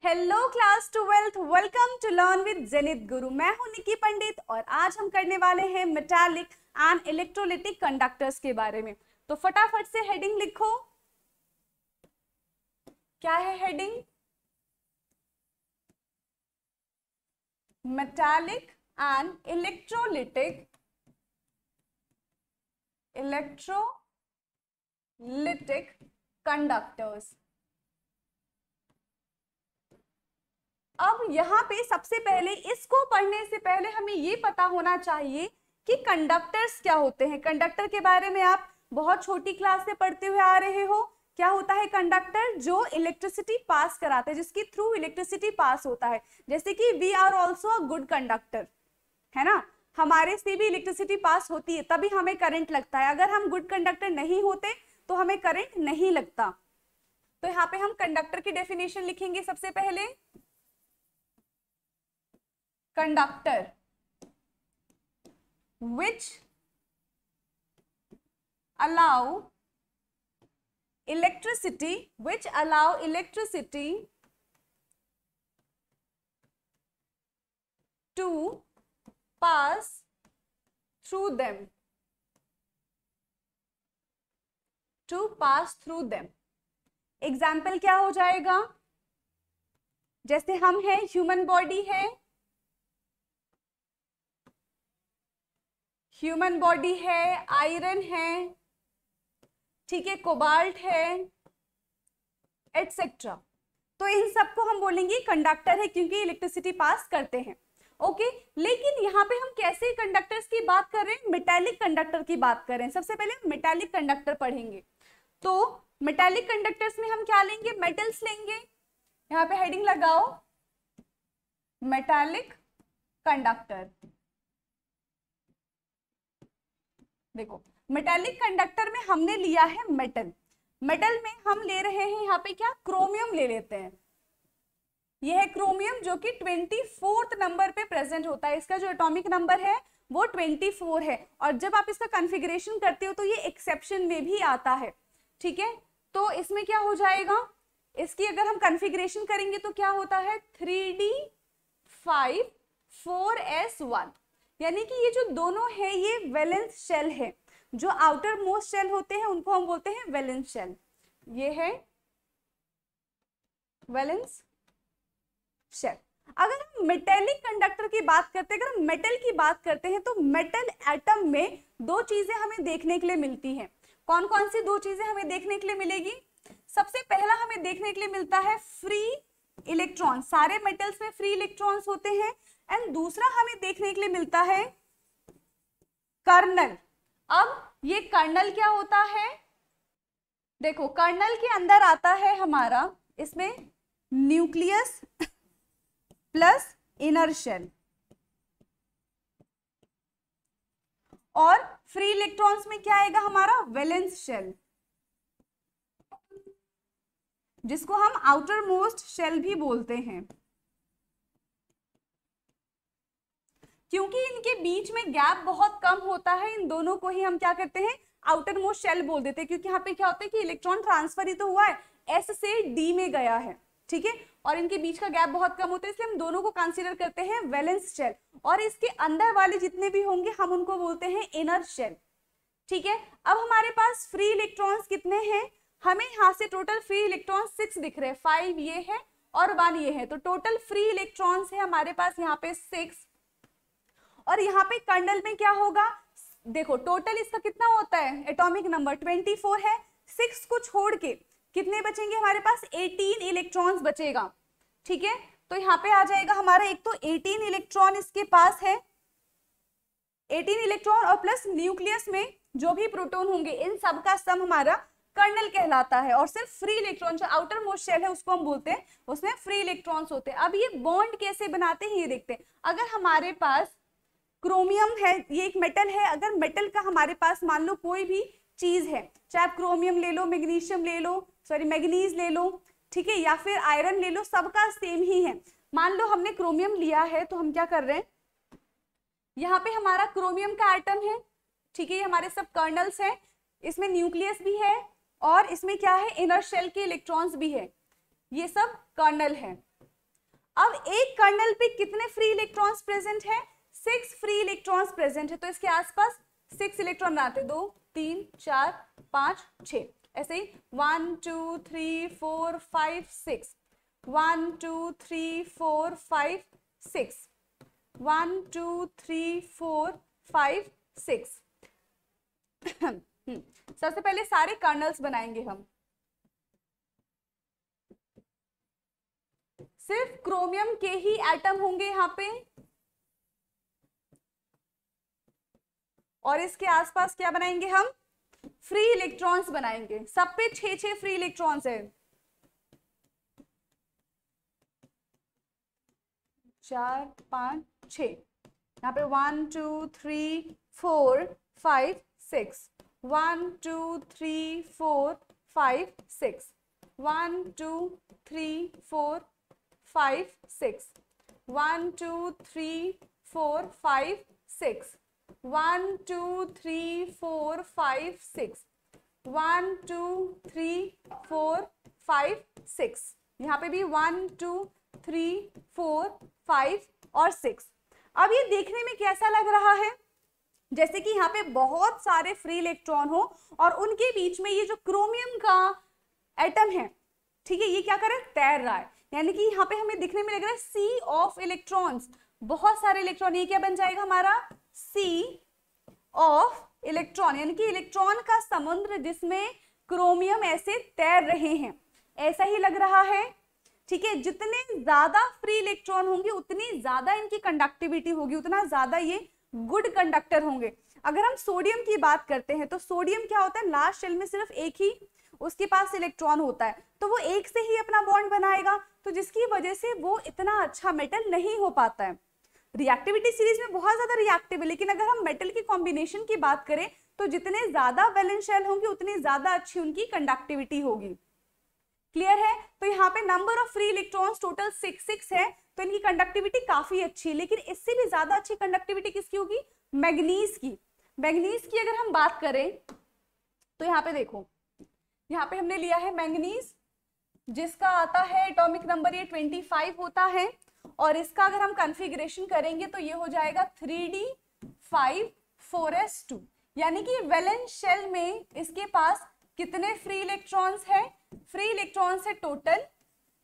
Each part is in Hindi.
Hello class 12th, welcome to learn with Jenit guru. मैं हूं निकी पंडित और आज हम करने वाले हैं मेटालिक एंड इलेक्ट्रोलिटिक कंडक्टर्स के बारे में। तो फटाफट से हेडिंग लिखो। क्या है heading? Metallic and electrolytic conductors. अब यहाँ पे सबसे पहले इसको पढ़ने से पहले हमें ये पता होना चाहिए कि कंडक्टर्स क्या होते हैं। कंडक्टर के बारे में आप बहुत छोटी क्लास से पढ़ते हुए आ रहे हो। क्या होता है कंडक्टर? जो इलेक्ट्रिसिटी पास कराते हैं, जिसकी थ्रू इलेक्ट्रिसिटी पास होता है। जैसे कि we are also a good conductor, है ना। हमारे से भी इलेक्ट्रिसिटी पास होती है, तभी हमें करंट लगता है। अगर हम गुड कंडक्टर नहीं होते तो हमें करंट नहीं लगता। तो यहाँ पे हम कंडक्टर की डेफिनेशन लिखेंगे सबसे पहले। conductor which allow electricity to pass through them example क्या हो जाएगा? जैसे हम हैं, ह्यूमन बॉडी है, आयरन है, ठीक है, कोबाल्ट है, एटसेट्रा। तो इन सबको हम बोलेंगे कंडक्टर है, क्योंकि इलेक्ट्रिसिटी पास करते हैं। ओके, लेकिन यहाँ पे हम कैसे कंडक्टर्स की बात कर रहे हैं? मेटालिक कंडक्टर की बात कर रहे हैं। सबसे पहले मेटालिक कंडक्टर पढ़ेंगे। तो मेटालिक कंडक्टर्स में हम क्या लेंगे? मेटल्स लेंगे। यहाँ पे हेडिंग लगाओ, मेटालिक कंडक्टर। देखो, मेटालिक कंडक्टर में हमने लिया है मेटल में हम ले रहे हैं यहाँ पे क्या? क्रोमियम ले लेते हैं। यह है क्रोमियम, जो कि 24th नंबर पे प्रेजेंट होता है। इसका जो एटॉमिक नंबर है वो 24 है। और जब आप इसका कॉन्फ़िगरेशन करते हो तो ये एक्सेप्शन में भी आता है, ठीक है। तो इसमें क्या हो जाएगा? इसकी अगर हम कॉन्फ़िगरेशन करेंगे तो क्या होता है? 3d5 4s1, यानी कि ये जो दोनों है ये वैलेंस शेल है। जो आउटर मोस्ट शेल होते हैं उनको हम बोलते हैं वैलेंस शेल। ये है वैलेंस शेल। अगर हम मेटेलिक कंडक्टर की बात करते हैं, अगर हम मेटल की बात करते हैं, तो मेटल एटम में दो चीजें हमें देखने के लिए मिलती हैं। कौन कौन सी दो चीजें हमें देखने के लिए मिलेगी? सबसे पहला हमें देखने के लिए मिलता है फ्री इलेक्ट्रॉन। सारे मेटल्स में फ्री इलेक्ट्रॉन्स होते हैं। एंड दूसरा हमें देखने के लिए मिलता है कर्नल। अब ये कर्नल क्या होता है? देखो, कर्नल के अंदर आता है हमारा, इसमें न्यूक्लियस प्लस इनर शेल, और फ्री इलेक्ट्रॉन्स में क्या आएगा हमारा? वैलेंस शेल, जिसको हम आउटर मोस्ट शेल भी बोलते हैं। क्योंकि इनके बीच में गैप बहुत कम होता है, इन दोनों को ही हम क्या करते हैं? आउटर मोस्ट शेल बोल देते हैं। क्योंकि यहाँ पे क्या होता है कि इलेक्ट्रॉन ट्रांसफर ही तो हुआ है, एस से डी में गया है, ठीक है, और इनके बीच का गैप बहुत कम होता है, इसलिए हम दोनों को कंसीडर करते हैं वैलेंस शेल। और इसके अंदर वाले जितने भी होंगे हम उनको बोलते हैं इनर शेल, ठीक है। अब हमारे पास फ्री इलेक्ट्रॉन्स कितने हैं? हमें यहाँ से टोटल फ्री इलेक्ट्रॉन 6 दिख रहे हैं। 5 ये है और 1 ये है, तो टोटल फ्री इलेक्ट्रॉन्स है हमारे पास यहाँ पे 6। और यहाँ पे कर्नल में क्या होगा? देखो, टोटल इसका कितना होता है? एटॉमिक नंबर 24 है। 6 को छोड़ के कितने बचेंगे हमारे पास? 18 इलेक्ट्रॉन्स बचेगा, ठीक है। तो यहाँ पे आ जाएगा हमारा, एक तो 18 इलेक्ट्रॉन इसके पास है, 18 इलेक्ट्रॉन, और प्लस न्यूक्लियस में जो भी प्रोटॉन होंगे, इन सब का सम हमारा कर्नल कहलाता है। और सिर्फ फ्री इलेक्ट्रॉन, जो आउटर मोस्ट शेल है उसको हम बोलते हैं, उसमें फ्री इलेक्ट्रॉन्स होते हैं। अब ये बॉन्ड कैसे बनाते हैं ये देखते हैं। अगर हमारे पास क्रोमियम है, ये एक मेटल है, अगर मेटल का हमारे पास मान लो कोई भी चीज है, चाहे आप क्रोमियम ले लो, मैग्नीशियम ले लो, सॉरी मैग्नीज ले लो, ठीक है, या फिर आयरन ले लो, सबका सेम ही है। मान लो हमने क्रोमियम लिया है, तो हम क्या कर रहे हैं? यहाँ पे हमारा क्रोमियम का एटम है, ठीक है, ये हमारे सब कर्नल्स हैं, इसमें न्यूक्लियस भी है, और इसमें क्या है? इनर शेल के इलेक्ट्रॉन्स भी है, ये सब कर्नल है। अब एक कर्नल पे कितने फ्री इलेक्ट्रॉन्स प्रेजेंट है? 6 फ्री इलेक्ट्रॉन्स प्रेजेंट है, तो इसके आसपास 6 इलेक्ट्रॉन बनाते, 2 3 4 5 6, ऐसे ही 1 2 3 4 5 6, 1 2 3 4 5 6, 1 2 3 4 5 6। सबसे पहले सारे कर्नल्स बनाएंगे हम। सिर्फ क्रोमियम के ही एटम होंगे यहाँ पे, और इसके आसपास क्या बनाएंगे हम? फ्री इलेक्ट्रॉन्स बनाएंगे। सब पे 6 फ्री इलेक्ट्रॉन्स है, 4 5 6, यहाँ पे 1 2 3 4 5 6, 1 2 3 4 5 6, 1 2 3 4 5 6, 1 2 3 4 5 6, 1 2 3 4 5 6, 1 2 3 4 5 6, यहाँ पे भी 1 2 3 4 5 और 6। अब ये देखने में कैसा लग रहा है? जैसे कि यहाँ पे बहुत सारे फ्री इलेक्ट्रॉन हो और उनके बीच में ये जो क्रोमियम का एटम है, ठीक है, ये क्या कर रहा है? तैर रहा है। यानी कि यहाँ पे हमें दिखने में लग रहा है सी ऑफ इलेक्ट्रॉन्स, बहुत सारे इलेक्ट्रॉन। ये क्या बन जाएगा हमारा? सी ऑफ इलेक्ट्रॉन, यानी कि इलेक्ट्रॉन का समुद्र जिसमें क्रोमियम ऐसे तैर रहे हैं, ऐसा ही लग रहा है। ठीक है, जितने ज्यादा फ्री इलेक्ट्रॉन होंगे उतनी ज्यादा इनकी कंडक्टिविटी होगी, उतना ज्यादा ये गुड कंडक्टर होंगे। अगर हम सोडियम की बात करते हैं तो सोडियम क्या होता है? लास्ट शेल में सिर्फ एक ही उसके पास इलेक्ट्रॉन होता है, तो वो एक से ही अपना बॉन्ड बनाएगा, तो जिसकी वजह से वो इतना अच्छा मेटल नहीं हो पाता है। रिएक्टिविटी सीरीज में बहुत ज्यादा रिएक्टिव है, लेकिन अगर हम मेटल की कॉम्बिनेशन की बात करें तो जितने ज्यादा वैलेंस शेल होंगे उतनी ज्यादा अच्छी उनकी कंडक्टिविटी होगी। क्लियर है? तो यहाँ पे number of free electrons total 6 है, तो इनकी कंडक्टिविटी काफी अच्छी है। लेकिन इससे भी ज्यादा अच्छी कंडक्टिविटी किसकी होगी? मैग्नीज की। मैग्नीज की अगर हम बात करें तो यहाँ पे देखो, यहाँ पे हमने लिया है मैंगनीज, जिसका आता है एटॉमिक नंबर ये 25 होता है, और इसका अगर हम कॉन्फ़िगरेशन करेंगे तो ये हो जाएगा 3d5 4s2, यानी कि वैलेंस शेल में इसके पास कितने फ्री इलेक्ट्रॉन्स है? फ्री इलेक्ट्रॉन्स है टोटल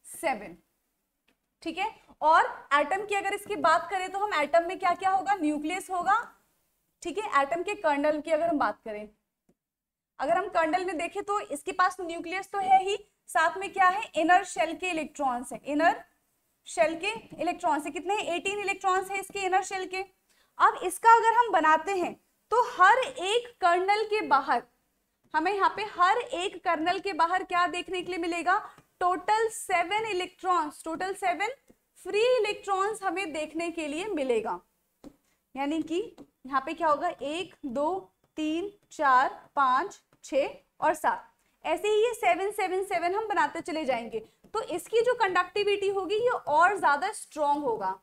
7। ठीक है, और एटम की अगर इसकी बात करें तो हम एटम में क्या क्या होगा? न्यूक्लियस होगा। ठीक है, एटम के कर्नल की अगर हम बात करें, अगर हम कर्नल में देखें तो इसके पास न्यूक्लियस तो है ही, साथ में क्या है? इनर शेल के इलेक्ट्रॉन्स है। इनर शेल के इलेक्ट्रॉन्स है, कितने? 18 इलेक्ट्रॉन्स है इसके इनर शेल के। अब इसका अगर हम बनाते हैं तो हर एक कर्नल के बाहर हमें यहाँ पे हर एक कर्नल के बाहर क्या देखने के लिए मिलेगा? Total 7 electrons, total 7 free electrons हमें देखने के लिए मिलेगा। यानी कि यहाँ पे क्या होगा? 1 2 3 4 5 6 और 7, ऐसे ही ये 7 7 7 हम बनाते चले जाएंगे, तो इसकी जो कंडक्टिविटी होगी ये और ज्यादा स्ट्रॉन्ग होगा।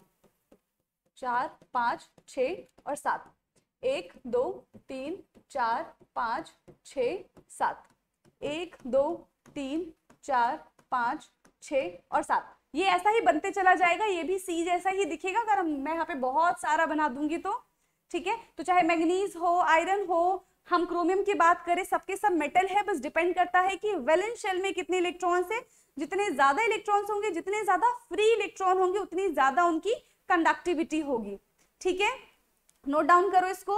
4 5 6 और 7, 1 2 3 4 5 6 7, 1 2 3 4 5 6 और 7, ये ऐसा ही बनते चला जाएगा। ये भी सी जैसा ही दिखेगा अगर मैं यहाँ पे बहुत सारा बना दूंगी तो। ठीक है, तो चाहे मैग्नीज हो, आयरन हो, हम क्रोमियम की बात करें, सबके सब मेटल है, बस डिपेंड करता है कि वैलेंस शेल में कितने इलेक्ट्रॉन्स है। जितने ज्यादा इलेक्ट्रॉन्स होंगे, जितने ज्यादा फ्री इलेक्ट्रॉन होंगे, उतनी ज्यादा उनकी कंडक्टिविटी होगी। ठीक है, नोट डाउन करो इसको।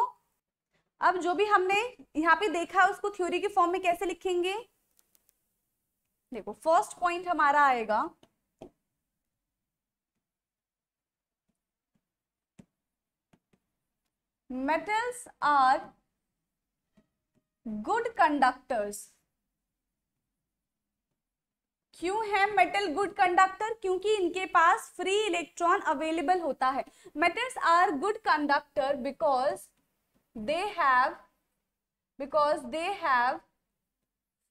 अब जो भी हमने यहाँ पे देखा है उसको थ्योरी के फॉर्म में कैसे लिखेंगे? देखो, फर्स्ट पॉइंट हमारा आएगा metals are good conductors। क्यों है मेटल गुड कंडक्टर? क्योंकि इनके पास फ्री इलेक्ट्रॉन अवेलेबल होता है। Metals are good conductor because they have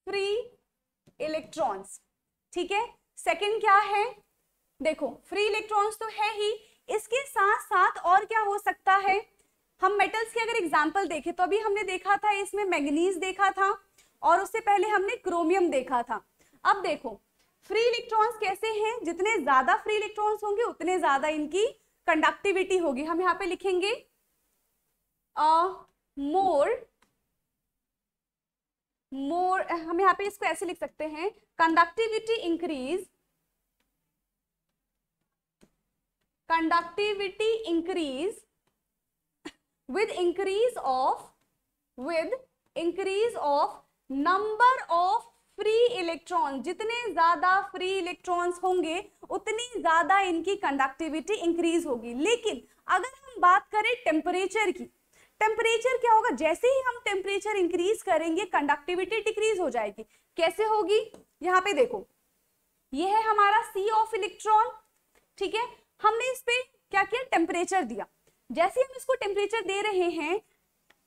free electrons. ठीक है, सेकंड क्या है? देखो, फ्री इलेक्ट्रॉन्स तो है ही, इसके साथ साथ और क्या हो सकता है? हम मेटल्स के अगर एग्जांपल देखें तो अभी हमने देखा था इसमें मैग्नीज देखा था, और उससे पहले हमने क्रोमियम देखा था। अब देखो, फ्री इलेक्ट्रॉन्स कैसे हैं, जितने ज्यादा फ्री इलेक्ट्रॉन्स होंगे उतने ज्यादा इनकी कंडक्टिविटी होगी। हम यहाँ पे लिखेंगे मोर हम यहाँ पे इसको ऐसे लिख सकते हैं, conductivity increase with increase of number of free electrons। जितने ज्यादा फ्री इलेक्ट्रॉन्स होंगे उतनी ज्यादा इनकी कंडक्टिविटी इंक्रीज होगी। लेकिन अगर हम बात करें टेम्परेचर की, टेम्परेचर क्या होगा, जैसे ही हम टेम्परेचर इंक्रीज करेंगे कंडक्टिविटी डिक्रीज हो जाएगी। कैसे होगी, यहाँ पे देखो, ये है हमारा सी ऑफ इलेक्ट्रॉन, ठीक है। हमने इस पे क्या किया, टेम्परेचर दिया। जैसे हम इसको टेम्परेचर दे रहे हैं,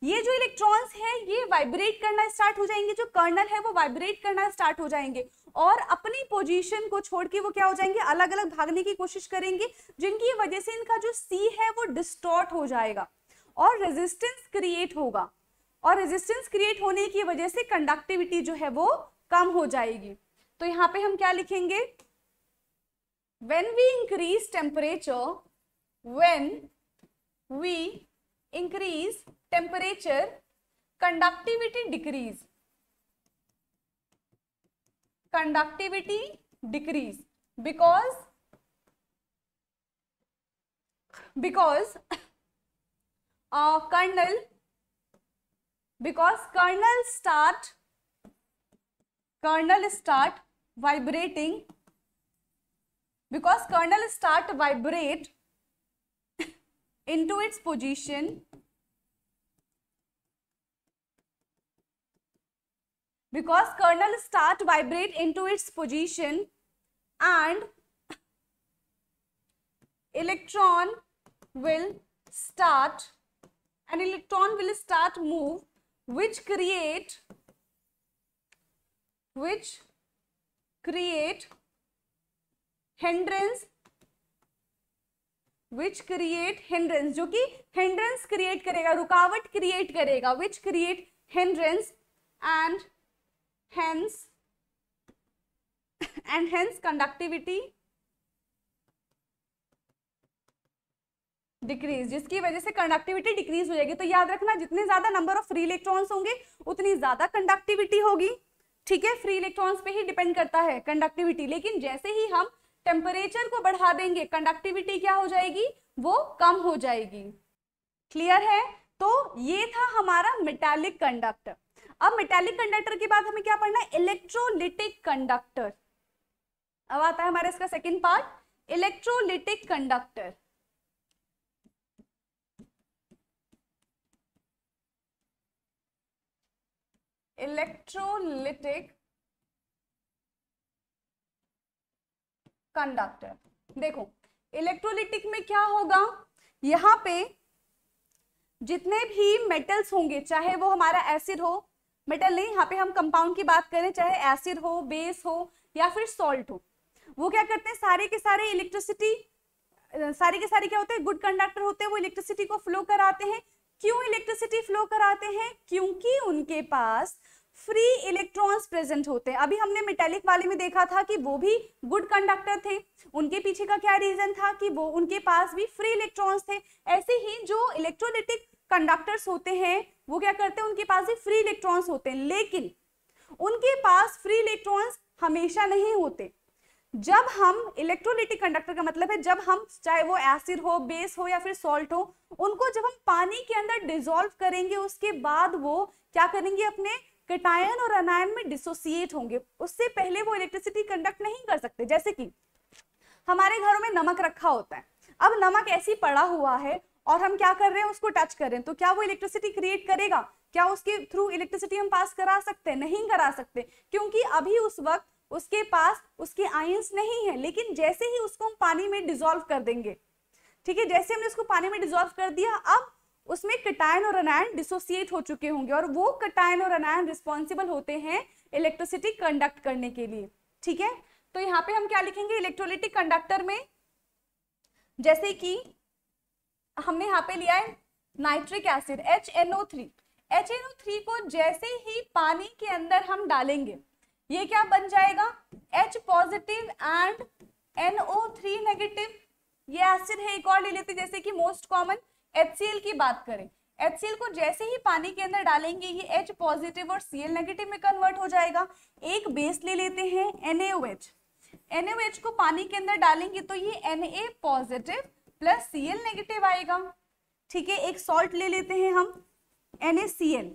ये जो इलेक्ट्रॉन्स हैं ये वाइब्रेट करना स्टार्ट हो जाएंगे, जो कर्नल है वो वाइब्रेट करना स्टार्ट हो जाएंगे और अपनी पोजीशन को छोड़ के वो क्या हो जाएंगे, अलग अलग भागने की कोशिश करेंगे, जिनकी वजह से इनका जो सी है वो डिस्टॉर्ट हो जाएगा और रेजिस्टेंस क्रिएट होगा। और रेजिस्टेंस क्रिएट होने की वजह से कंडक्टिविटी जो है वो कम हो जाएगी। तो यहाँ पे हम क्या लिखेंगे, when we increase temperature, conductivity decrease because kernel start vibrating, because kernel start vibrate into its position, and electron will start move, which create hindrance, जो कि hindrance क्रिएट करेगा, रुकावट क्रिएट करेगा, which create hindrance and hence conductivity decrease, जिसकी वजह से कंडक्टिविटी डिक्रीज हो जाएगी। तो याद रखना, जितने ज्यादा नंबर ऑफ फ्री इलेक्ट्रॉन्स होंगे उतनी ज्यादा कंडक्टिविटी होगी, ठीक है। फ्री इलेक्ट्रॉन्स पे ही डिपेंड करता है कंडक्टिविटी, लेकिन जैसे ही हम टेम्परेचर को बढ़ा देंगे कंडक्टिविटी क्या हो जाएगी, वो कम हो जाएगी। क्लियर है। तो ये था हमारा मेटालिक कंडक्टर। अब मेटालिक कंडक्टर के बाद हमें क्या पढ़ना है, इलेक्ट्रोलिटिक कंडक्टर। अब आता है हमारा इसका second part, electrolytic conductor. Electrolytic conductor, देखो इलेक्ट्रोलिटिक में क्या होगा, यहाँ पे जितने भी मेटल्स होंगे, चाहे वो हमारा एसिड हो, मेटल नहीं, यहाँ पे हम कंपाउंड की बात करें, चाहे एसिड हो, बेस हो या फिर सॉल्ट हो, वो क्या करते हैं, सारे के सारे इलेक्ट्रिसिटी, सारे के सारे क्या होते हैं, गुड कंडक्टर होते हैं, वो इलेक्ट्रिसिटी को फ्लो कराते हैं। क्यों इलेक्ट्रिसिटी फ्लो कराते हैं, क्योंकि उनके पास फ्री इलेक्ट्रॉन्स प्रेजेंट होते हैं। अभी हमने मेटालिक वाले में देखा था कि वो भी गुड कंडक्टर थे, उनके पीछे का क्या रीजन था कि वो उनके पास भी फ्री इलेक्ट्रॉन्स थे। ऐसे ही जो इलेक्ट्रोलिटिक कंडक्टर्स होते हैं वो क्या करते हैं, उनके पास भी फ्री इलेक्ट्रॉन्स होते हैं, लेकिन उनके पास फ्री इलेक्ट्रॉन्स हमेशा नहीं होते। जब हम इलेक्ट्रोलिटिक कंडक्टर का मतलब है जब हम, चाहे वो एसिड हो, बेस हो या फिर सॉल्ट हो, उनको जब हम पानी के अंदर डिसॉल्व करेंगे उसके बाद वो क्या करेंगे, अपने कैटायन और अनायन में डिसोसिएट होंगे। उससे पहले वो इलेक्ट्रिसिटी कंडक्ट नहीं कर सकते। जैसे कि हमारे घरों में नमक रखा होता है, अब नमक ऐसी पड़ा हुआ है और हम क्या कर रहे हैं, उसको टच कर रहे हैं, तो क्या वो इलेक्ट्रिसिटी क्रिएट करेगा, क्या उसके थ्रू इलेक्ट्रिसिटी हम पास करा सकते हैं, नहीं करा सकते, क्योंकि अभी उस वक्त उसके पास उसके आयंस नहीं है। लेकिन जैसे ही उसको हम पानी में डिसॉल्व कर देंगे, ठीक है, जैसे हमने उसको पानी में डिसॉल्व कर दिया, अब उसमें कैटायन और अनायन डिसोसिएट हो चुके होंगे और वो कैटायन और अनायन रिस्पॉन्सिबल होते हैं इलेक्ट्रिसिटी कंडक्ट करने के लिए, ठीक है। तो यहाँ पे हम क्या लिखेंगे, इलेक्ट्रोलिटिक कंडक्टर में, जैसे कि हमने यहाँ पे लिया है नाइट्रिक एसिड HNO3 को जैसे ही पानी के अंदर हम डालेंगे, ये क्या बन जाएगा, H positive and NO3 negative. ये एसिड है। एक और ले लेते जैसे कि मोस्ट कॉमन HCl की बात करें, HCl को जैसे ही पानी के अंदर डालेंगे ये H पॉजिटिव और Cl नेगेटिव में कन्वर्ट हो जाएगा। एक बेस ले लेते हैं NaOH, NaOH को पानी के अंदर डालेंगे तो ये Na positive plus Cl negative आएगा। ठीक है, एक सॉल्ट ले लेते हैं हम NaCl,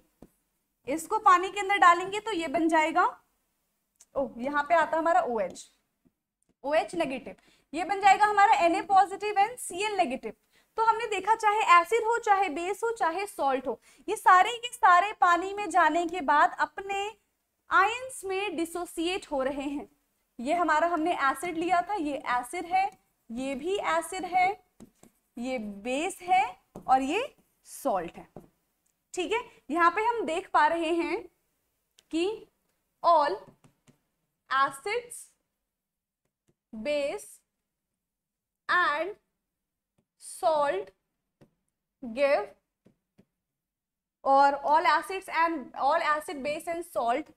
इसको पानी के अंदर डालेंगे तो ये बन जाएगा, यहाँ पे आता हमारा OH नेगेटिव, ये बन जाएगा हमारा Na positive and Cl negative. तो हमने देखा चाहे एसिड हो, चाहे बेस हो, चाहे सॉल्ट हो, ये सारे के सारे पानी में जाने के बाद अपने आयंस में डिसोसिएट हो रहे हैं। ये हमारा हमने एसिड लिया था, ये एसिड है, ये भी एसिड है, ये बेस है और ये सॉल्ट है। ठीक है, यहाँ पे हम देख पा रहे हैं कि all acids, base and salt give, or all acids and all acid base and salt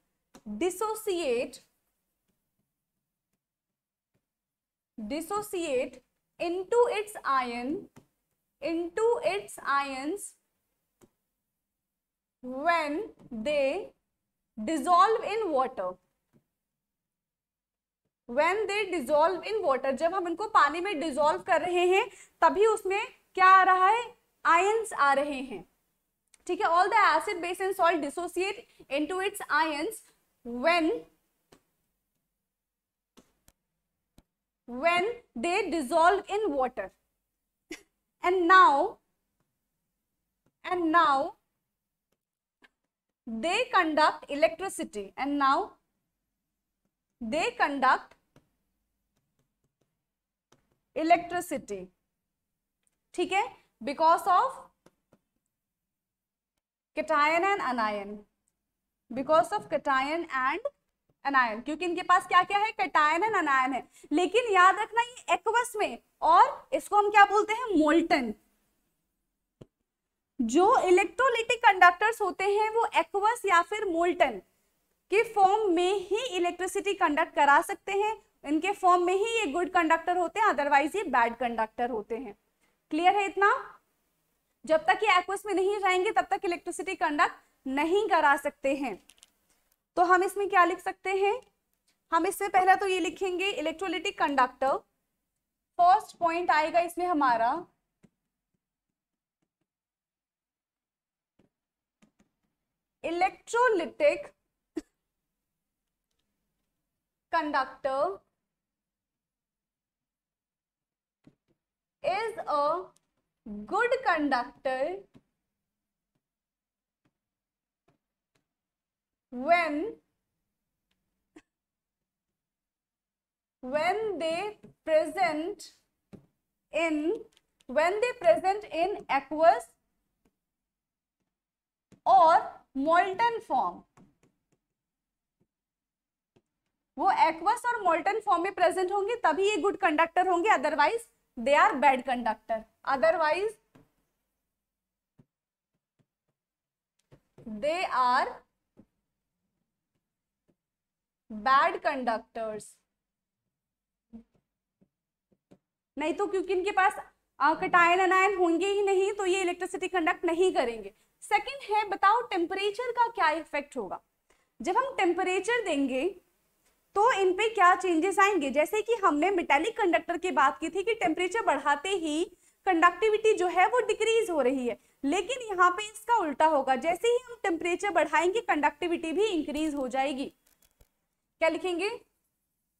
dissociate into its ions when they dissolve in water। When they dissolve in water, जब हम इनको पानी में डिसॉल्व कर रहे हैं तभी उसमें क्या आ रहा है, आयंस आ रहे हैं। ठीक है, all the acid base and salt dissociate into its ions when they dissolve in water and now they conduct electricity and now they conduct electricity। ठीक है, because of cation and anion, because of cation and anion, क्योंकि इनके पास क्या क्या है, cation and anion है। लेकिन याद रखना ये एक्वस में, और इसको हम क्या बोलते हैं, मोल्टन। जो इलेक्ट्रोलिटिक कंडक्टर्स होते हैं वो एक्वस या फिर मोल्टन के फॉर्म में ही इलेक्ट्रिसिटी कंडक्ट करा सकते हैं। इनके फॉर्म में ही ये गुड कंडक्टर होते हैं, अदरवाइज ये बैड कंडक्टर होते हैं। क्लियर है इतना? जब तक ये एक्वस में नहीं जाएंगे तब तक इलेक्ट्रिसिटी कंडक्ट नहीं करा सकते हैं। तो हम इसमें क्या लिख सकते हैं, हम इसमें पहला तो ये लिखेंगे इलेक्ट्रोलिटिक कंडक्टर। फर्स्ट पॉइंट आएगा इसमें हमारा electrolytic conductor is a good conductor when they present in aqueous or molten form। वो एक्वस और मोल्टन फॉर्म में प्रेजेंट होंगे तभी ये गुड कंडक्टर होंगे, otherwise they are bad conductor, otherwise they are bad conductors. नहीं तो क्योंकि इनके पास कटायन अनायन होंगे ही नहीं तो ये इलेक्ट्रिसिटी कंडक्ट नहीं करेंगे। सेकंड है, बताओ टेम्परेचर का क्या इफेक्ट होगा। जब हम टेम्परेचर देंगे तो इन पे क्या चेंजेस आएंगे। जैसे कि हमने मेटालिक कंडक्टर की बात की थी कि टेम्परेचर बढ़ाते ही कंडक्टिविटी जो है वो डिक्रीज हो रही है, लेकिन यहाँ पे इसका उल्टा होगा। जैसे ही हम टेम्परेचर बढ़ाएंगे कंडक्टिविटी भी इंक्रीज हो जाएगी। क्या लिखेंगे,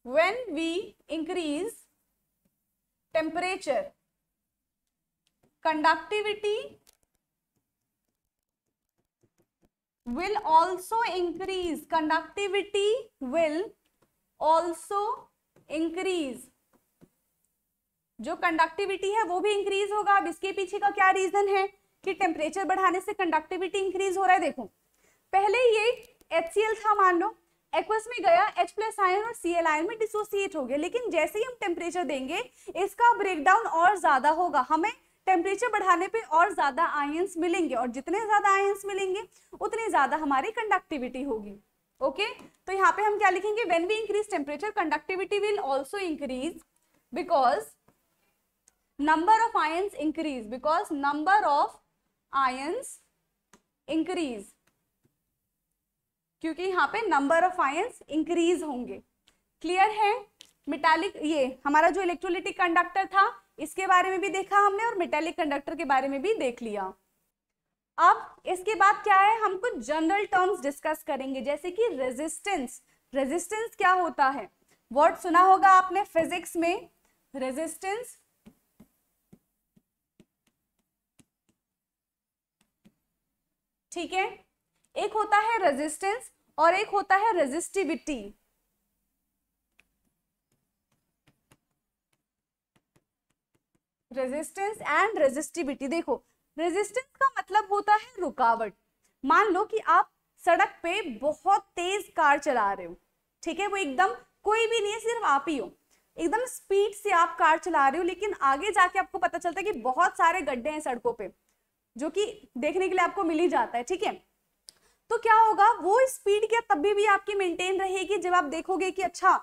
when we increase temperature conductivity will also increase, conductivity will also increase। जो कंडक्टिविटी है वो भी इंक्रीज होगा। अब इसके पीछे का क्या रीजन है कि टेम्परेचर बढ़ाने से कंडक्टिविटी इंक्रीज हो रहा है। देखो पहले ये HCl था, मान लो एक्वस में गया, H+ आयन और Cl आयन में डिसोसिएट हो गया, लेकिन जैसे ही हम टेम्परेचर देंगे इसका ब्रेकडाउन और ज्यादा होगा, हमें टेम्परेचर बढ़ाने पे और ज्यादा आयंस मिलेंगे, और जितने ज्यादा आयंस मिलेंगे उतनी ज्यादा हमारी कंडक्टिविटी होगी। ओके तो यहाँ पे हम क्या लिखेंगे, when we increase temperature conductivity will also increase because number of ions increase, because number of ions increase, क्योंकि यहाँ पे नंबर ऑफ आयंस इंक्रीज होंगे। क्लियर है। मेटालिक, ये हमारा जो इलेक्ट्रोलिटिक कंडक्टर था इसके बारे में भी देखा हमने और मेटालिक कंडक्टर के बारे में भी देख लिया। अब इसके बाद क्या है, हम कुछ जनरल टर्म्स डिस्कस करेंगे, जैसे कि रेजिस्टेंस। रेजिस्टेंस क्या होता है, वर्ड सुना होगा आपने फिजिक्स में, रेजिस्टेंस। ठीक है, एक होता है रेजिस्टेंस और एक होता है रेजिस्टिविटी। Resistance and resistivity. देखो रेजिस्टेंस का मतलब होता है रुकावट। मान लो कि आप सड़क पे बहुत तेज कार चला रहे हो, ठीक है, वो एकदम कोई भी नहीं है, सिर्फ आप ही हो, एकदम स्पीड से आप कार चला रहे हो, लेकिन आगे जाके आपको पता चलता है कि बहुत सारे गड्ढे हैं सड़कों पे, जो कि देखने के लिए आपको मिल ही जाता है, ठीक है। तो क्या होगा, वो स्पीड क्या तभी भी आपकी मेंटेन रहेगी। जब आप देखोगे कि अच्छा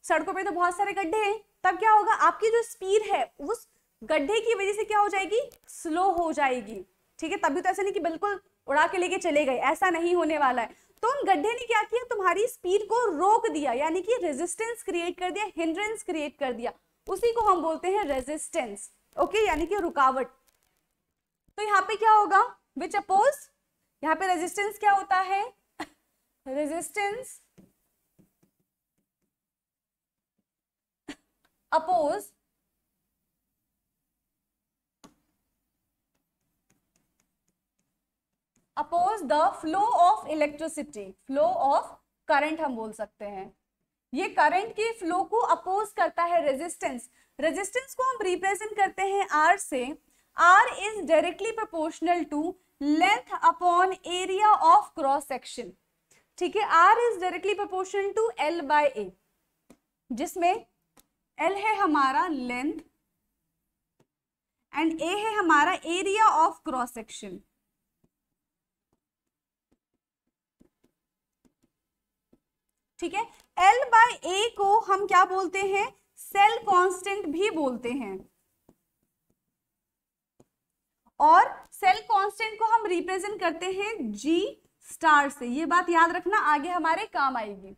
सड़कों पे तो बहुत सारे गड्ढे हैं, तब क्या होगा, आपकी जो स्पीड है उस गड्ढे की वजह से क्या हो जाएगी, स्लो हो जाएगी। ठीक है, तभी तो ऐसा नहीं कि बिल्कुल उड़ा के लेके चले गए, ऐसा नहीं होने वाला है। तो उन गड्ढे ने क्या किया, तुम्हारी स्पीड को रोक दिया, यानी कि रेजिस्टेंस क्रिएट कर दिया, हिंड्रेंस क्रिएट कर दिया, उसी को हम बोलते हैं रेजिस्टेंस। ओके, यानी कि रुकावट। तो यहाँ पे क्या होगा, विच अपोज, यहाँ पे रेजिस्टेंस क्या होता है, resistance oppose oppose the flow of electricity, flow of current हम बोल सकते हैं। ये करंट के फ्लो को अपोज करता है रेजिस्टेंस। रेजिस्टेंस को हम रिप्रेजेंट करते हैं आर से। R is directly proportional to length upon area of cross section. ठीक है, R is directly proportional to L by A, जिसमें एल है हमारा लेंथ एंड ए है हमारा एरिया ऑफ क्रॉस सेक्शन। ठीक है, L बाय ए को हम क्या बोलते हैं, सेल कांस्टेंट भी बोलते हैं, और सेल कांस्टेंट को हम रिप्रेजेंट करते हैं G स्टार से। ये बात याद रखना, आगे हमारे काम आएगी।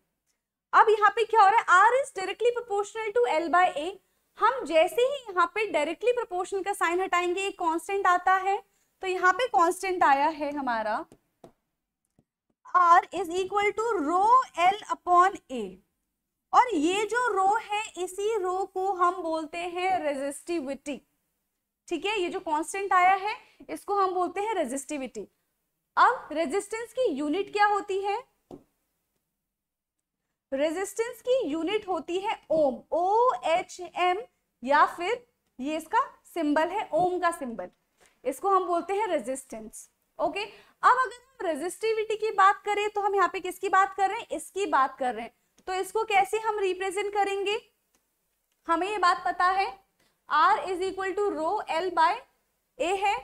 अब यहाँ पे क्या हो रहा है, R is directly proportional to L by A. हम जैसे ही यहाँ पे डायरेक्टली प्रोपोर्शनल का साइन हटाएंगे, एक कांस्टेंट आता है, तो यहाँ पे कांस्टेंट आया है हमारा R is equal to rho L upon A, और ये जो रो है इसी रो को हम बोलते हैं रेजिस्टिविटी। ठीक है, ये जो कांस्टेंट आया है इसको हम बोलते हैं रेजिस्टिविटी। अब रेजिस्टेंस की यूनिट क्या होती है, रेजिस्टेंस की यूनिट होती है ओम, OHM, या फिर ये इसका सिंबल है ओम का सिंबल, इसको हम बोलते हैं रेजिस्टेंस। ओके, अब अगर हम रेजिस्टिविटी की बात करें तो हम यहाँ पे किसकी बात कर रहे हैं, इसकी बात कर रहे हैं। तो इसको कैसे हम रिप्रेजेंट करेंगे, हमें ये बात पता है, R is equal to rho L by A है,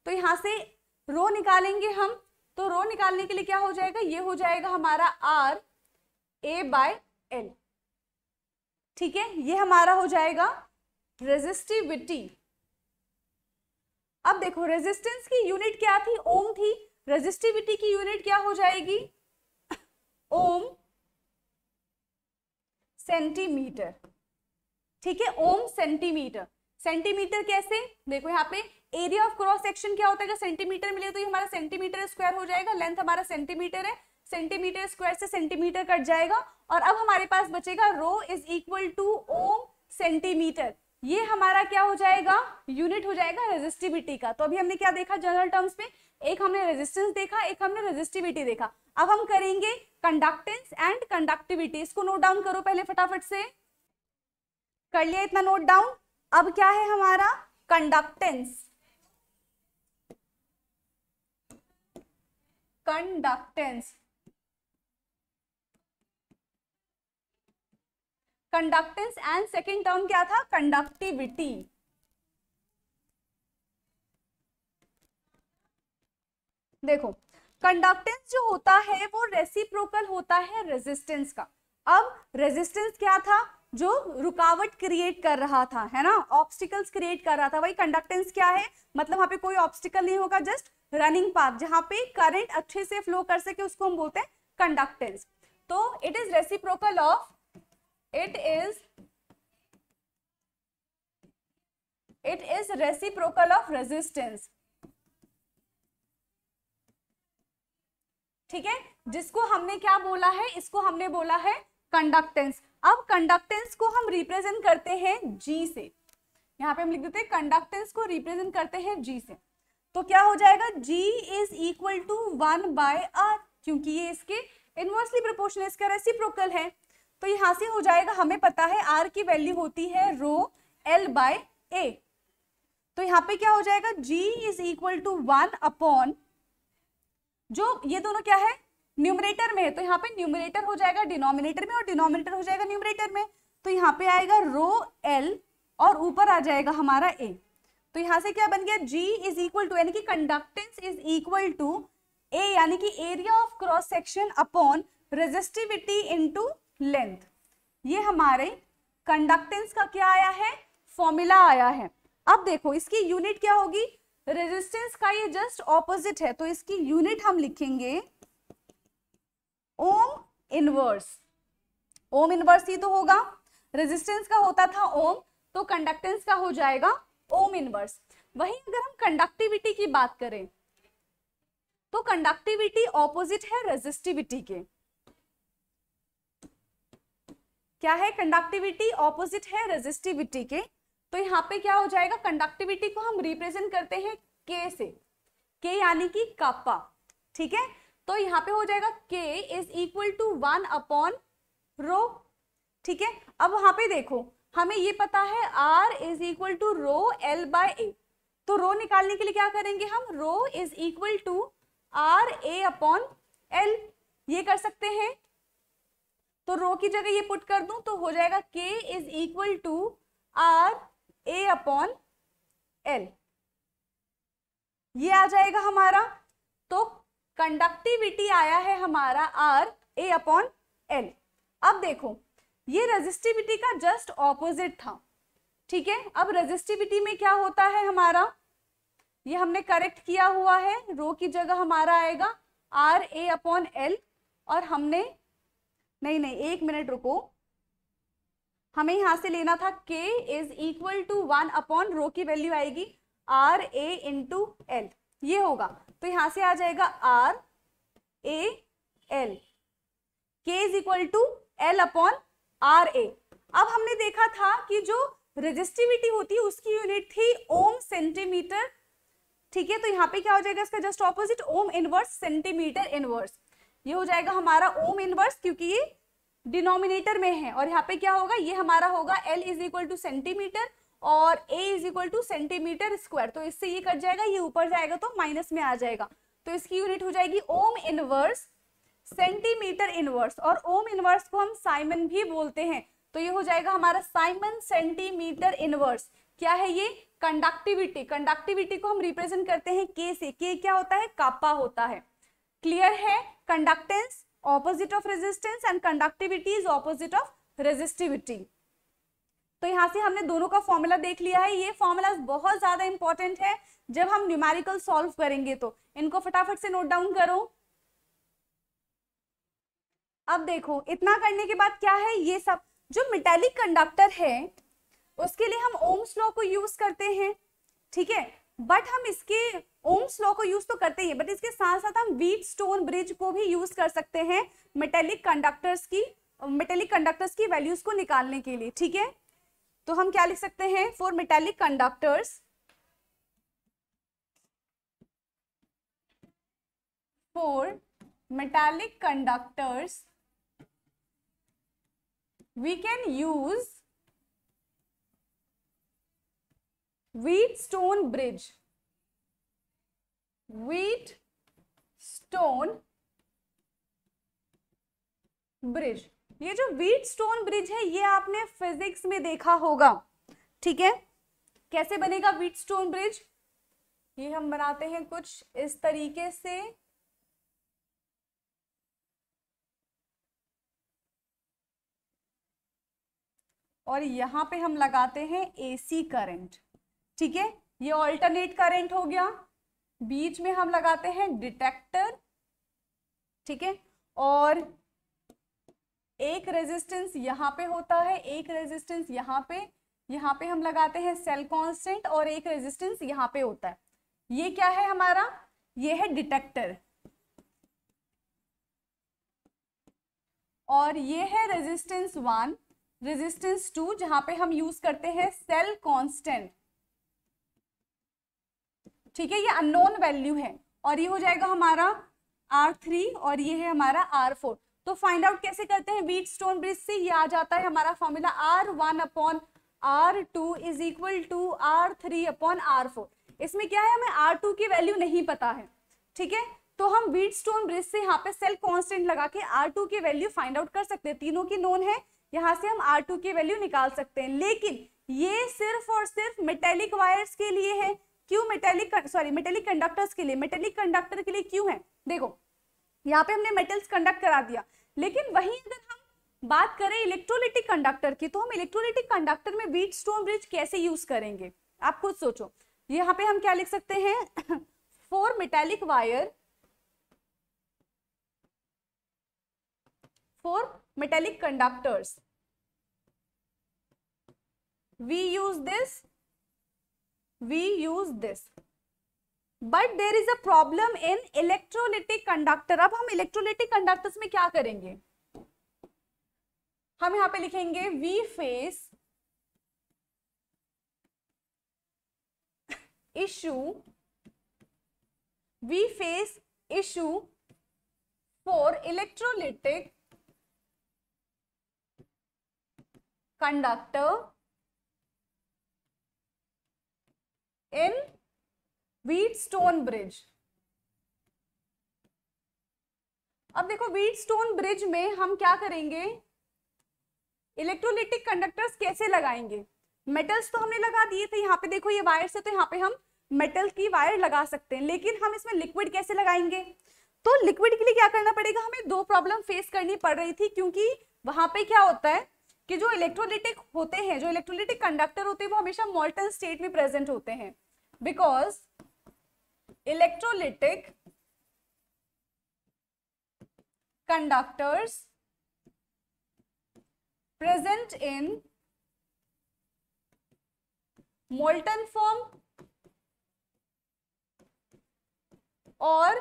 तो यहां से रो निकालेंगे हम, तो रो निकालने के लिए क्या हो जाएगा, ये हो जाएगा हमारा R A बाय एल। ठीक है, ये हमारा हो जाएगा रेजिस्टिविटी। अब देखो रेजिस्टेंस की यूनिट क्या थी, ओम थी, रेजिस्टिविटी की यूनिट क्या हो जाएगी, ओम सेंटीमीटर। ठीक है, ओम सेंटीमीटर। सेंटीमीटर कैसे, देखो यहाँ पे एरिया ऑफ क्रॉस सेक्शन क्या होता है, अगर सेंटीमीटर मिले तो ये हमारा सेंटीमीटर स्क्वायर हो जाएगा, लेंथ हमारा सेंटीमीटर है, सेंटीमीटर स्क्वायर से सेंटीमीटर कट जाएगा, और अब हमारे पास बचेगा rho is equal to ohm centimetre. ये हमारा क्या हो जाएगा, यूनिट हो जाएगा रेजिस्टिविटी का। तो अभी हमने क्या देखा जनरल टर्म्स में, एक हमने रेजिस्टेंस देखा, एक हमने रेजिस्टिविटी देखा। अब हम करेंगे कंडक्टेंस एंड कंडक्टिविटी। इसको नोट डाउन करो पहले फटाफट से, कर लिया इतना नोट डाउन। अब क्या है हमारा conductance, conductance, conductance and second term क्या था, कंडक्टिविटी। देखो कंडक्टेंस जो होता है वो रेसिप्रोकल होता है रेजिस्टेंस का। अब रेजिस्टेंस क्या था, जो रुकावट क्रिएट कर रहा था, है ना, ऑब्स्टिकल्स क्रिएट कर रहा था, वही कंडक्टेंस क्या है, मतलब वहां पे कोई ऑब्स्टिकल नहीं होगा, जस्ट रनिंग पाथ जहां पे करंट अच्छे से फ्लो कर सके उसको हम बोलते हैं कंडक्टेंस। तो it is reciprocal of, it is reciprocal of resistance, ठीक है, जिसको हमने क्या बोला है, इसको हमने बोला है कंडक्टेंस। अब कंडक्टेंस को हम रिप्रेजेंट करते हैं G से, यहाँ पे हम लिख देते हैं कंडक्टेंस को रिप्रेजेंट करते हैं G से। तो क्या हो जाएगा, G is equal to 1/r, क्योंकि ये इसके इनवर्सली प्रोपोर्शनल, इसका रेसिप्रोकल है। तो यहां से हो जाएगा, हमें पता है R की वैल्यू होती है रो L/A। तो यहाँ पे क्या हो जाएगा, G is equal to 1 upon, जो ये दोनों क्या है न्यूमरेटर में है, तो यहाँ पे न्यूमरेटर हो जाएगा डिनोमिनेटर में और डिनोमिनेटर हो जाएगा न्यूमरेटर में। तो यहाँ पे आएगा रो L और ऊपर आ जाएगा हमारा A। तो यहाँ से क्या बन गया, G इज इक्वल टू, यानी कि conductance is equal to A, यानी कि area of cross section upon resistivity into length. ये हमारे कंडक्टेंस का क्या आया है, फॉर्मूला आया है। अब देखो इसकी यूनिट क्या होगी, रेजिस्टेंस का ये जस्ट ऑपोजिट है, तो इसकी यूनिट हम लिखेंगे ओम इनवर्स। ओम इनवर्स ही तो होगा, रेजिस्टेंस का होता था ओम, तो कंडक्टेंस का हो जाएगा ओम इनवर्स। वहीं अगर हम कंडक्टिविटी की बात करें तो कंडक्टिविटी ऑपोजिट है रेजिस्टिविटी के। क्या है, कंडक्टिविटी ऑपोजिट है रेजिस्टिविटी के। तो यहाँ पे क्या हो जाएगा, कंडक्टिविटी को हम रिप्रेजेंट करते हैं K से, K यानी कि कापा, ठीक है। तो यहाँ पे हो जाएगा K is equal to 1 upon rho, ठीक है। अब वहां पे देखो हमें ये पता है R is equal to rho L/A, तो रो निकालने के लिए क्या करेंगे हम, rho is equal to RA upon L, ये कर सकते हैं। तो रो की जगह ये पुट कर दूं तो हो जाएगा K is equal to RA upon L, ये आ जाएगा हमारा। तो कंडक्टिविटी आया है हमारा RA अपॉन L। अब देखो ये रेजिस्टिविटी का जस्ट ऑपोजिट था, ठीक है। अब रेजिस्टिविटी में क्या होता है हमारा, ये हमने करेक्ट किया हुआ है, रो की जगह हमारा आएगा RA अपॉन L, और हमने नहीं एक मिनट रुको, हमें यहां से लेना था K is equal to 1 upon rho की वैल्यू आएगी RA इंटू L, ये होगा। तो यहां से आ जाएगा RA L, K is equal to L upon RA। अब हमने देखा था कि जो रेजिस्टिविटी होती है उसकी यूनिट थी ओम सेंटीमीटर, ठीक है। तो यहाँ पे क्या हो जाएगा, इसका just opposite ohm inverse centimetre inverse, ये हो जाएगा हमारा ओम इनवर्स, क्योंकि ये डिनोमिनेटर में है। और यहाँ पे क्या होगा, ये हमारा होगा L is equal two centimetre और A is equal two centimetre square, तो इससे ये कट जाएगा, ये ऊपर जाएगा तो माइनस में आ जाएगा। तो इसकी यूनिट हो जाएगी ओम इनवर्स सेंटीमीटर इनवर्स, और ओम इनवर्स को हम साइमन भी बोलते हैं, तो ये हो जाएगा हमारा साइमन सेंटीमीटर इनवर्स। क्या है ये, कंडक्टिविटी। कंडक्टिविटी को हम रिप्रेजेंट करते हैं K से, K क्या होता है, कापा होता है। क्लियर है, conductance opposite of resistance and conductivity is opposite of resistivity. तो यहां से हमने दोनों का फॉर्मूला देख लिया है। ये फॉर्मूला बहुत ज्यादा इंपॉर्टेंट है जब हम न्यूमेरिकल सॉल्व करेंगे, तो इनको फटाफट से नोट डाउन करो। अब देखो इतना करने के बाद क्या है, ये सब जो मेटेलिक कंडक्टर है उसके लिए हम ओम्स लॉ को यूज करते हैं, ठीक है। बट हम इसके ओम्स लॉ को यूज तो करते हैं, बट इसके साथ साथ हम व्हीटस्टोन ब्रिज को भी यूज कर सकते हैं मेटेलिक कंडक्टर्स की वैल्यूज को निकालने के लिए, ठीक है। तो हम क्या लिख सकते हैं, for metallic conductors we can use Wheatstone bridge ये जो Wheatstone bridge है ये आपने फिजिक्स में देखा होगा, ठीक है। कैसे बनेगा Wheatstone bridge, ये हम बनाते हैं कुछ इस तरीके से, और यहाँ पे हम लगाते हैं AC करंट, ठीक है, ये ऑल्टरनेट करंट हो गया। बीच में हम लगाते हैं डिटेक्टर, ठीक है, और एक रेजिस्टेंस यहाँ पे होता है, एक रेजिस्टेंस यहाँ पे हम लगाते हैं सेल कांस्टेंट, और एक रेजिस्टेंस यहाँ पे होता है। ये क्या है हमारा, ये है डिटेक्टर, और ये है रेजिस्टेंस 1, रेजिस्टेंस 2 जहां पे हम यूज करते हैं सेल कांस्टेंट, ठीक है, ये अननोन वैल्यू है, और ये हो जाएगा हमारा R3 और ये है हमारा R4। तो फाइंड आउट कैसे करते हैं व्हीटस्टोन ब्रिज से, ये आ जाता है हमारा formula R1/R2 is equal to R3/R4। इसमें क्या है, हमें R2 की वैल्यू नहीं पता है, ठीक है, तो हम व्हीटस्टोन ब्रिज से यहाँ पे सेल कांस्टेंट लगा के R2 की वैल्यू फाइंड आउट कर सकते हैं। तीनों की नोन है, यहाँ से हम R2 की वैल्यू निकाल सकते हैं, लेकिन ये सिर्फ और सिर्फ मेटेलिक वायर्स के लिए है। क्यों, मेटेलिक कंडक्टर्स के लिए, मेटेलिक कंडक्टर के लिए क्यों है, देखो यहाँ पे हमने मेटल्स कंडक्ट करा दिया, लेकिन वहीं अगर हम बात करें इलेक्ट्रोलिटिक कंडक्टर की, तो हम इलेक्ट्रोलिटिक कंडक्टर में व्हीटस्टोन ब्रिज कैसे यूज करेंगे, आप खुद सोचो। यहाँ पे हम क्या लिख सकते हैं, for metallic wire, for metallic conductors we use this but there is a problem in electrolytic conductor। अब हम electrolytic conductors में क्या करेंगे, हम यहाँ पे लिखेंगे we face issue for electrolytic conductor in Wheatstone bridge. अब देखो व्हीटस्टोन ब्रिज में हम क्या करेंगे, इलेक्ट्रोलिटिक कंडक्टर्स कैसे लगाएंगे, मेटल्स तो हमने लगा दिए थे, यहाँ पे देखो ये वायर से, तो यहाँ पे हम मेटल की वायर लगा सकते हैं, लेकिन हम इसमें लिक्विड कैसे लगाएंगे। तो लिक्विड के लिए क्या करना पड़ेगा, हमें दो प्रॉब्लम फेस करनी पड़ रही थी, क्योंकि वहां पे क्या होता है कि जो इलेक्ट्रोलिटिक होते हैं, जो इलेक्ट्रोलिटिक कंडक्टर होते हैं, वो हमेशा मोल्टन स्टेट में प्रेजेंट होते हैं, because electrolytic conductors present in molten form और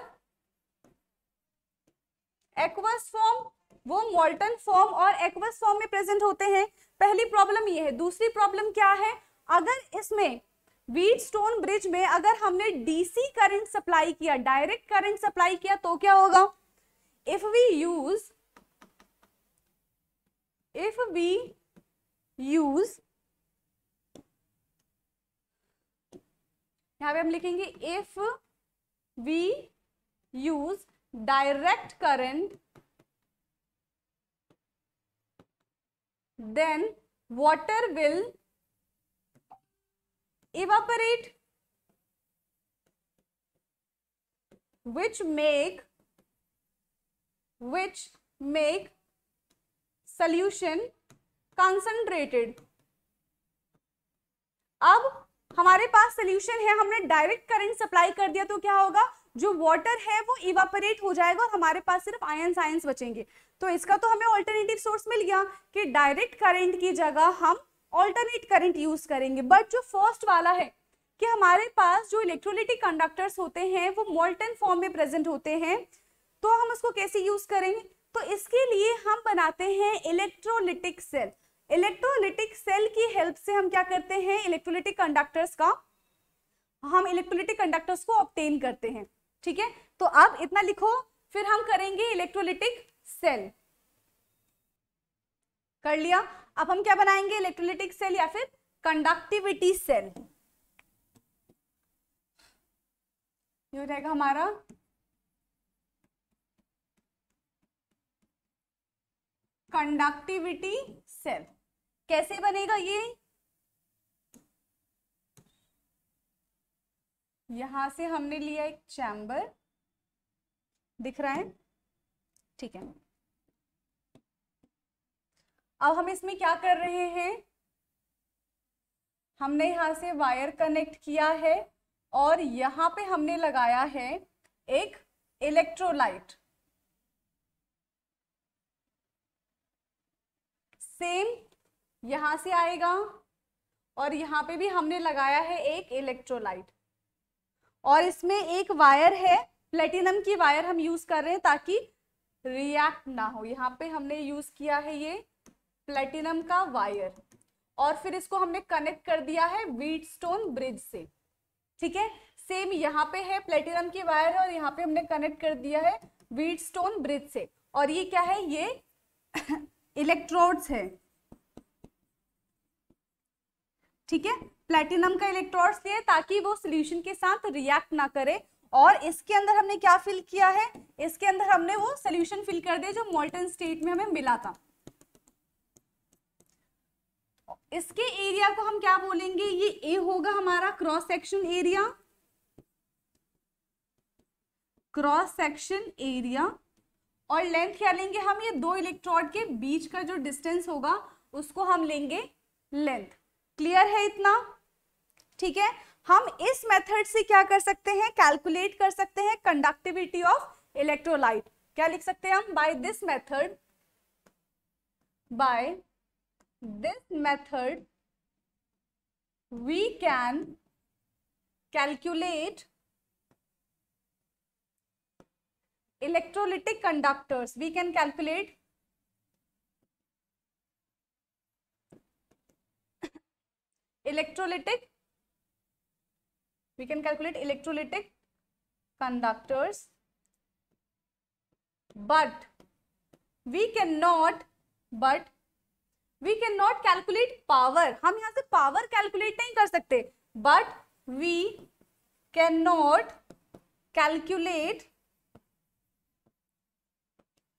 एक्वस फॉर्म, वो मोल्टन फॉर्म और एक्वस फॉर्म में प्रेजेंट होते हैं। पहली प्रॉब्लम ये है। दूसरी प्रॉब्लम क्या है, अगर इसमें व्हीटस्टोन ब्रिज में अगर हमने डीसी करंट सप्लाई किया, डायरेक्ट करंट सप्लाई किया, तो क्या होगा, इफ वी यूज यहां पे हम लिखेंगे if we use direct current, then water will evaporate, which make solution concentrated। अब हमारे पास सोल्यूशन है, हमने डायरेक्ट करंट सप्लाई कर दिया, तो क्या होगा, जो वाटर है वो इवापोरेट हो जाएगा और हमारे पास सिर्फ आयंस बचेंगे। तो इसका तो हमें ऑल्टरनेटिव सोर्स मिल गया कि डायरेक्ट करंट की जगह हम ऑल्टरनेट करंट यूज करेंगे। बट जो फर्स्ट वाला है कि हमारे पास जो इलेक्ट्रोलिटिक कंडक्टर्स होते हैं वो मोल्टन फॉर्म में प्रेजेंट होते हैं, तो हम उसको कैसे यूज करेंगे, तो इसके लिए हम बनाते हैं इलेक्ट्रोलिटिक सेल। इलेक्ट्रोलिटिक सेल की हेल्प से हम क्या करते हैं, इलेक्ट्रोलिटिक कंडक्टर्स को ऑब्टेन करते हैं, ठीक है। तो अब इतना लिखो, फिर हम करेंगे इलेक्ट्रोलिटिक सेल। कर लिया। अब हम क्या बनाएंगे, इलेक्ट्रोलिटिक सेल या फिर कंडक्टिविटी सेल। ये हो जाएगा हमारा कंडक्टिविटी सेल। कैसे बनेगा ये, यहां से हमने लिया एक चैम्बर, दिख रहा है, ठीक है। अब हम इसमें क्या कर रहे हैं, हमने यहाँ से वायर कनेक्ट किया है और यहाँ पे हमने लगाया है एक इलेक्ट्रोलाइट। सेम यहाँ से आएगा और यहाँ पे भी हमने लगाया है एक इलेक्ट्रोलाइट, और इसमें एक वायर है, प्लेटिनम की वायर हम यूज कर रहे हैं ताकि रिएक्ट ना हो। यहाँ पे हमने यूज किया है ये प्लेटिनम का वायर, और फिर इसको हमने कनेक्ट कर दिया है व्हीटस्टोन ब्रिज से। ठीक है, सेम यहाँ पे है प्लेटिनम की वायर और यहाँ पे हमने कनेक्ट कर दिया है व्हीटस्टोन ब्रिज से। और ये क्या है, ये इलेक्ट्रोड्स है। ठीक है, प्लेटिनम का इलेक्ट्रोड्स लिए ताकि वो सोल्यूशन के साथ रिएक्ट ना करे। और इसके अंदर हमने क्या फिल किया है, इसके अंदर हमने वो सोल्यूशन फिल कर दिया जो मोल्टन स्टेट में हमें मिला था। इसके एरिया को हम क्या बोलेंगे, ये ए होगा हमारा cross section area, cross section area. और लेंथ क्या लेंगे हम, ये दो इलेक्ट्रोड के बीच का जो डिस्टेंस होगा उसको हम लेंगे लेंथ। क्लियर है इतना? ठीक है, हम इस मेथड से क्या कर सकते हैं, कैलकुलेट कर सकते हैं कंडक्टिविटी ऑफ इलेक्ट्रोलाइट। क्या लिख सकते हैं हम, by this method, by this method we can calculate electrolytic conductors, we can calculate electrolytic conductors, but we cannot calculate power। हम यहाँ से पावर कैलकुलेट नहीं कर सकते, but we cannot calculate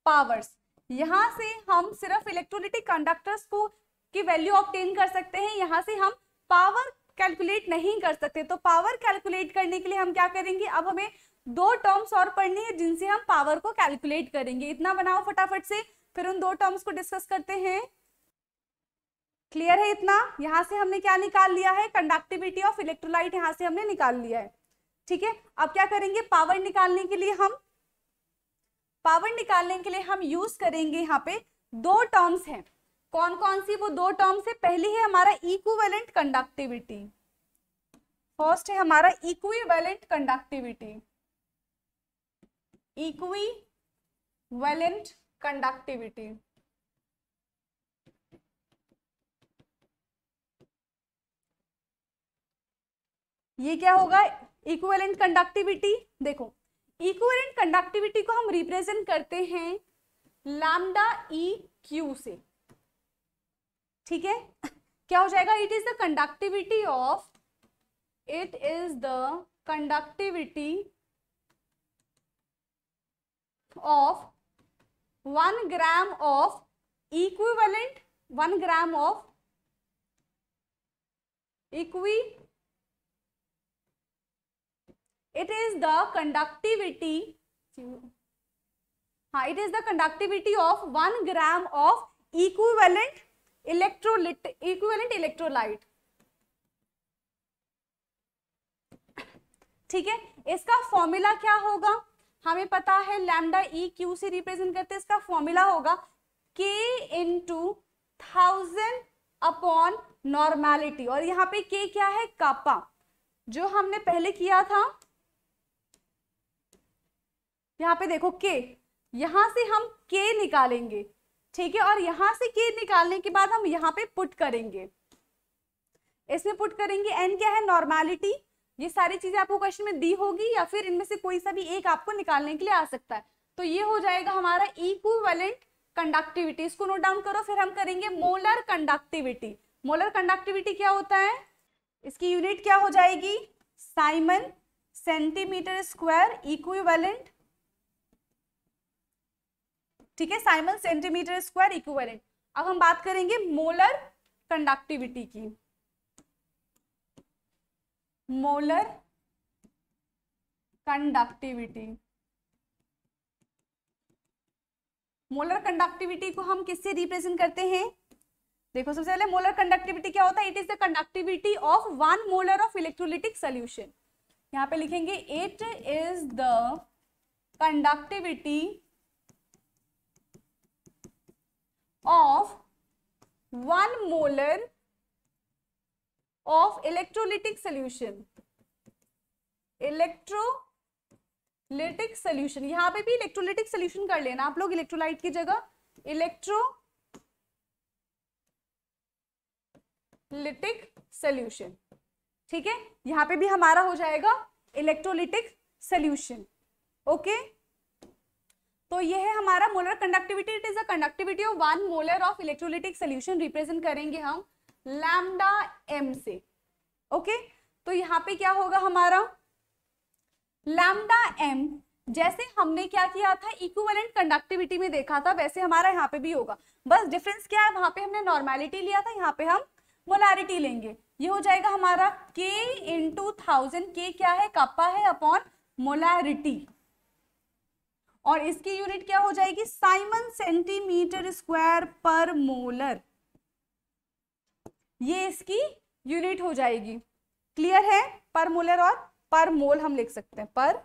powers. यहां से हम सिर्फ इलेक्ट्रोलिटिक कंडक्टर्स को की वैल्यू ऑब्टेन कर सकते हैं, यहां से हम पावर कैलकुलेट नहीं कर सकते। तो पावर कैलकुलेट करने के लिए हम क्या करेंगे, अब हमें दो टर्म्स और पढ़नी है जिनसे हम पावर को कैलकुलेट करेंगे। इतना बनाओ फटाफट से, फिर उन दो टर्म्स को डिस्कस करते हैं। क्लियर है इतना? यहां से हमने क्या निकाल लिया है, कंडक्टिविटी ऑफ इलेक्ट्रोलाइट यहां से हमने निकाल लिया है। ठीक है, अब क्या करेंगे, पावर निकालने के लिए हम यूज करेंगे यहाँ पे दो टर्म्स हैं। कौन कौन सी वो दो टर्म्स है, पहली है हमारा इक्विवेलेंट कंडक्टिविटी। फर्स्ट है हमारा इक्विवेलेंट कंडक्टिविटी, इक्विवेलेंट कंडक्टिविटी। ये क्या होगा, इक्विवेलेंट कंडक्टिविटी। देखो, इक्विवेलेंट कंडक्टिविटी को हम रिप्रेजेंट करते हैं लैम्डा ई क्यू से। ठीक है, क्या हो जाएगा, it is the conductivity of 1 gram of equivalent, 1 gram of it is the conductivity of 1 gram of equivalent electrolyte। ठीक है, इसका फॉर्मूला क्या होगा, हमें पता है लैम्डा ई क्यू से रिप्रेजेंट करते हैं। इसका फॉर्मूला होगा K इंटू 1000 अपॉन नॉर्मेलिटी, और यहाँ पे K क्या है, कापा, जो हमने पहले किया था। यहाँ पे देखो K, यहां से हम K निकालेंगे। ठीक है, और यहां से K निकालने के बाद हम यहाँ पे पुट करेंगे, इसमें पुट करेंगे। N क्या है, नॉर्मेलिटी। ये सारी चीजें आपको क्वेश्चन में दी होगी या फिर इनमें से कोई सा भी एक आपको निकालने के लिए आ सकता है। तो ये हो जाएगा हमारा इक्विवेलेंट कंडक्टिविटी। इसको नोट डाउन करो। फिर हम करेंगे मोलर कंडक्टिविटी। मोलर कंडक्टिविटी क्या होता है, इसकी यूनिट क्या हो जाएगी, साइमन सेंटीमीटर स्क्वायर इक्विवेलेंट। ठीक है, साइमन सेंटीमीटर स्क्वायर इक्विवेलेंट। अब हम बात करेंगे मोलर कंडक्टिविटी की। मोलर कंडक्टिविटी, मोलर कंडक्टिविटी को हम किससे रिप्रेजेंट करते हैं, देखो सबसे पहले मोलर कंडक्टिविटी क्या होता है, it is the conductivity of 1 molar of electrolytic solution. यहाँ पे लिखेंगे it is the conductivity of 1 molar of electrolytic solution. Electrolytic solution, यहाँ पे भी इलेक्ट्रोलिटिक सोल्यूशन कर लेना आप लोग, इलेक्ट्रोलाइट की जगह इलेक्ट्रोलिटिक सोल्यूशन। ठीक है, यहाँ पे भी हमारा हो जाएगा इलेक्ट्रोलिटिक सोल्यूशन। ओके, तो ये है हमारा molar conductivity, it is the conductivity of 1 molar of electrolytic solution, represent करेंगे हम लैम्डा m से। ओके, तो यहाँ पे क्या होगा हमारा लैम्डा m, जैसे हमने क्या किया था इक्विवेलेंट कंडक्टिविटी में देखा था, वैसे हमारा यहाँ पे भी होगा। बस डिफरेंस क्या है, वहां पे हमने नॉर्मेलिटी लिया था, यहाँ पे हम मोलारिटी लेंगे। ये हो जाएगा हमारा K इंटू 1000, K क्या है, कप्पा है, अपॉन मोलारिटी, और इसकी यूनिट क्या हो जाएगी, साइमन सेंटीमीटर स्क्वायर पर मोलर, ये इसकी यूनिट हो जाएगी। क्लियर है, पर मोलर और पर मोल हम लिख सकते हैं, पर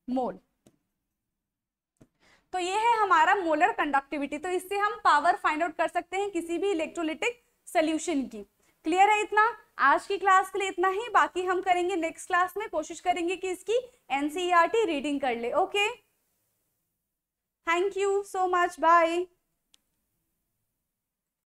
मोल। तो ये है हमारा मोलर कंडक्टिविटी, तो इससे हम पावर फाइंड आउट कर सकते हैं किसी भी इलेक्ट्रोलिटिक सोल्यूशन की। क्लियर है इतना, आज की क्लास के लिए इतना ही, बाकी हम करेंगे नेक्स्ट क्लास में, कोशिश करेंगे कि इसकी एनसीईआरटी रीडिंग कर ले। Okay, thank you so much, bye.